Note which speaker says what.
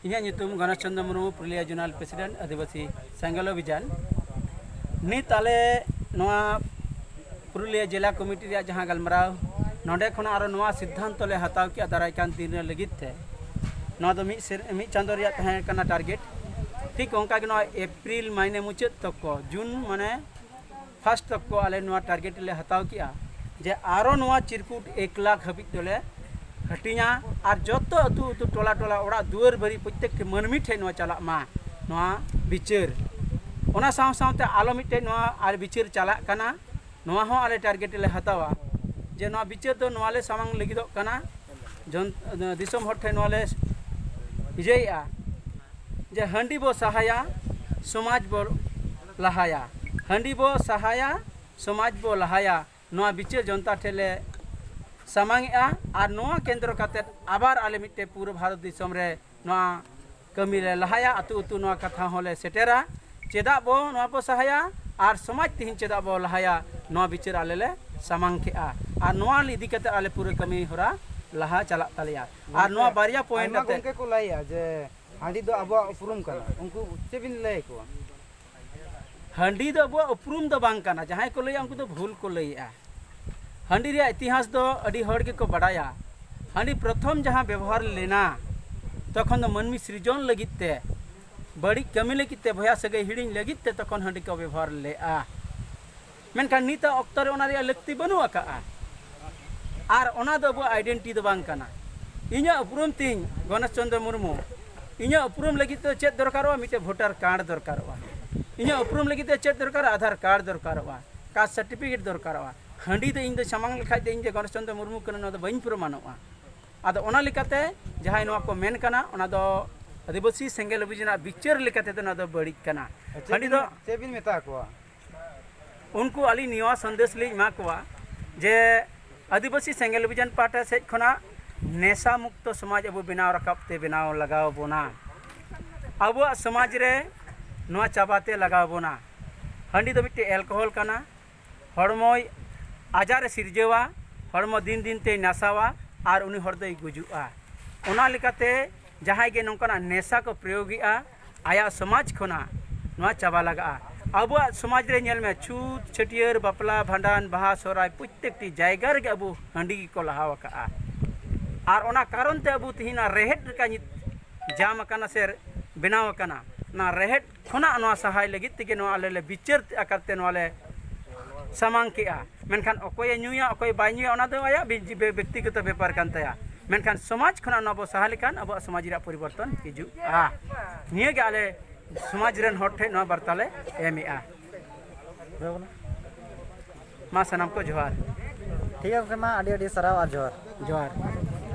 Speaker 1: इन्हें Ganesh Chandra Murmu Purulia zonal president आदिवासी सेंगल अभियान नित आले पुरुलिया जिला कमिटी जहाँ गलमाराव नोडे खन आरो नवा सिद्धांत ले हताव किया दारायकान दिन लगित थे मी चांदो रिया तहे कना टारगेट ठीक उनका कि एप्रिल महीने मुचाद तक को जून माने फर्स्ट तक को आले नवा टारगेट ले हताव किया जे आरो नवा चिरकुट 1 लाख हबी तले हटिया और जत अतु अतु टोला टोला ओड़ा दुआर भरी प्रत्येक मनमी ठे नवा चला मा नवा बिचार ओना साव सावते आलो मिटे नवा आर बिचार चला कना नवा हो आले टारगेट ले हतावा जे नवा बिचार तो नवा ले सामांग लगिदो कना जन दिसम हर ठे नवा ले इजैया जे हंडी बो सहाया समाज बो लहाया हंडी बो सहाया समाज बो लहाया नवा बिचार जनता ठेले सामांगेआ और नवा केंद्र काते आबार आले मिटे पूरा भारत दिसम रे नवा कमी ले लहाया अतु अतु नवा कथा होले सेटेरा चेदा बो नवा बो सहाया और समाज तिहिन चेदा बो लहाया नवा बिचार आले ले सामांगकेआ और नवा इदी काते आले पूरा कमी होरा लहा चला तलिया और नवा बारिया पॉइंट आते
Speaker 2: उनके को लाइया जे हांडी दो अबो उपरुम कना उनको चेबिन लय को
Speaker 1: हांडी दो अबो उपरुम दो बांग कना जहां को लैया उनको तो भूल को लैया हांडी रे इतिहास दो अडी हड़ के को बड़ाया हांडी प्रथम जहां व्यवहार लेना तखन तो मनमी सृजन लगिते बड़ी कमी लगिते भया सगे हिडिंग लगिते तखन हांडी को व्यवहार लेआ मेनखान नित अक्तर ओना रे लक्ति बनु आका और ओना दो अबो आइडेंटिटी दो बांग कना इኛ उपरुम तिन गणेश चंद्र मुर्मू इኛ उपरुम लगित चेक दरकारों मिटे वोटर कार्ड दरकारों इኛ उपरुम लगित चेक दरकार आधार कार्ड दरकारों कास्ट सर्टिफिकेट दरकारों हांडी तो इन सामांग लेखा इन गणेश चंद्र मुर्मू कना बी प्रमाणों आदो ओना लेकाते जहां नवा को मेन कना ओना दो आदिवासी सेंगेल अभियान बिचार लेकाते तो ना दो बड़ी कना हांडी दो
Speaker 2: चेबिन मेता को
Speaker 1: उनको अली निवा संदेश ले मा को जे आदिवासी सेंगेल अभियान पार्टी से खना नेशा मुक्त समाज अब बनाव रकाबते बनाव लगाव बोना अब समाज रे नवा चाबाते लगाव बोना हांडी दो मिट्टे एल्कोहल कना हड़मोय आजार सिरजेवा हड़मो दिन दिन ते नासावा और उनी हर दई गुजुआ ओना लेकाते जहां गे नोंकना नेशा को प्रयोगिया आया समाज खना नवा चाबा लगा अब समाज रे नेल में छूत छटियर बापला भांडान बाहा सोराय प्रत्येकटी जायगा रे अब हांडी को लहावा का और ओना कारण ते अब तिहिना रेहेड का जाम कना से बनाव कना ना रेहेड खना नवा सहाय लगित तिगे नवा ले बिचार करते नवा ले सामांग केआ मेनखान अकोय न्यूया अकोय बाय न्यूया ओना दो आया व्यक्तिगत व्यापार कान तया मेनखान समाज खना नबो सहाय लेखान अब समाज रा परिवर्तन हिजु निये गे आले समाज रेन हर ठे नवा बर्ताले एमआ मा सनाम को जोहार
Speaker 2: ठीक है मा आडी आडी सराव और जोहार
Speaker 1: जोहार